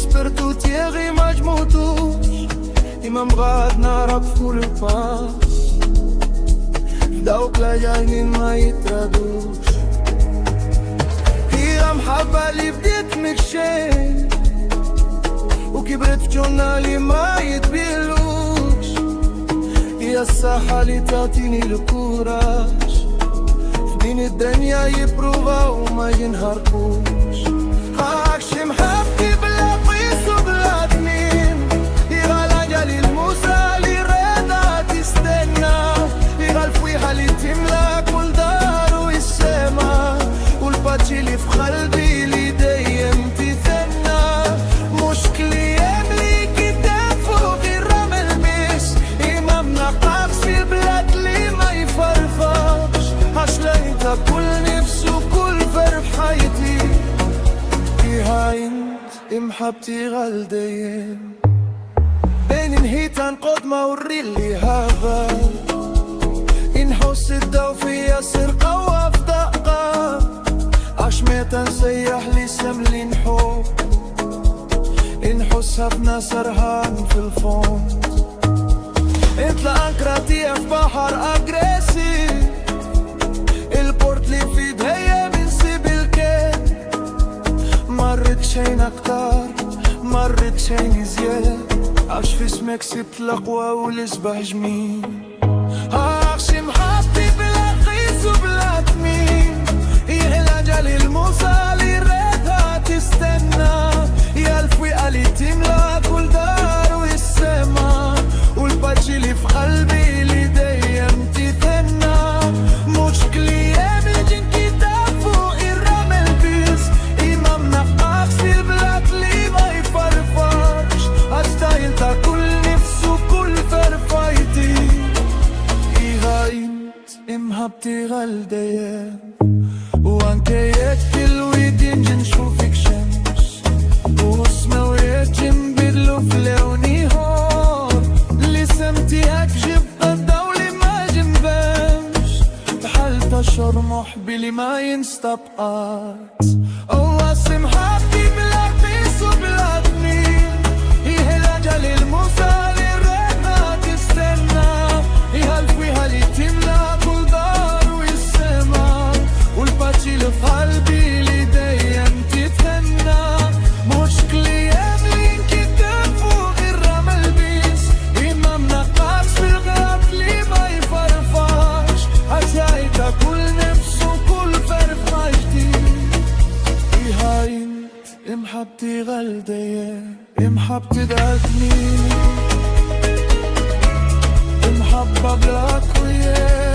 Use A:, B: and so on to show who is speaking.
A: Despertou tierra e mais motos I mam غاد نعرف كل باس دوك لا جايين ما يتردوش هي محبة اللي بديت مكشين وكبرت في جونا اللي ما يتبيلوش هي الساحة اللي تعطيني الكوراج في دين الدنيا يبروفا وما ينهاركوش هاكشي محبتي بلا قيس وبلا دمين يغال أجل الموسى اللي ريدا تستنى يغال فويها اللي تملى كل دار والسما والباتشي اللي في قلبي اللي دايم تثنى مشكلي يملي كتاب فوق الرمل بس إمام نقاقس في البلاد اللي ما يفرفقش عشليتها كل نفس وكل فرب حياتي انت محبتي غالدين بين نهيت انقض ما وري اللي هذا انحس الدو فيا سرقة وفي دقة عشميت نسيح لي سملي نحب انحسها في ناس رهان في الفونت اطلع انكراتية في بحر اجريسي البورت اللي في دهية من سيبلكين مرت شين اكتر مرت شين زيادة عش في اسمك سبت الأقوى والإصبح جميل هاخشي محطي بلا قيس وبلا تميم يهلا جالي الموسى اللي ريتها تستنى يا الفويقة اللي تملى كل دار والسما والباتشي اللي في قلبي اللي دايم تثنى مشكلي يامل جن كتاب فوق الرمل بيس إمام نقاقس في البلاد اللي ما يفرفرش أستايلتا كل نفس وكل فرفايتي إيغاينت إمهبتي غالدين وانكيت كل ويدين جنشوفك شمس واسمه ويجم بدلو في لوني هور اللي سمتي أكجب الدولي ما جنبمش بحال تشرمح بلي ما ينستبقات الله سمحبتي بلا بيس وبلا دمين يهلا جالي الموسى اللي ريتها تستنى يهالفويها اللي تملى كل دار والسما والباتشي اللي في قلبي اللي دايم تتهنى مشكلي يملي انكتاب فوق الرمل بيس إمام نقاقس في الغاب اللي ما يفرفاش عزايتها كل نفس وكل فرف ما جديد إيهاينت إمحبتي غالدين إمحبتي داتني إمحبة بلا كويه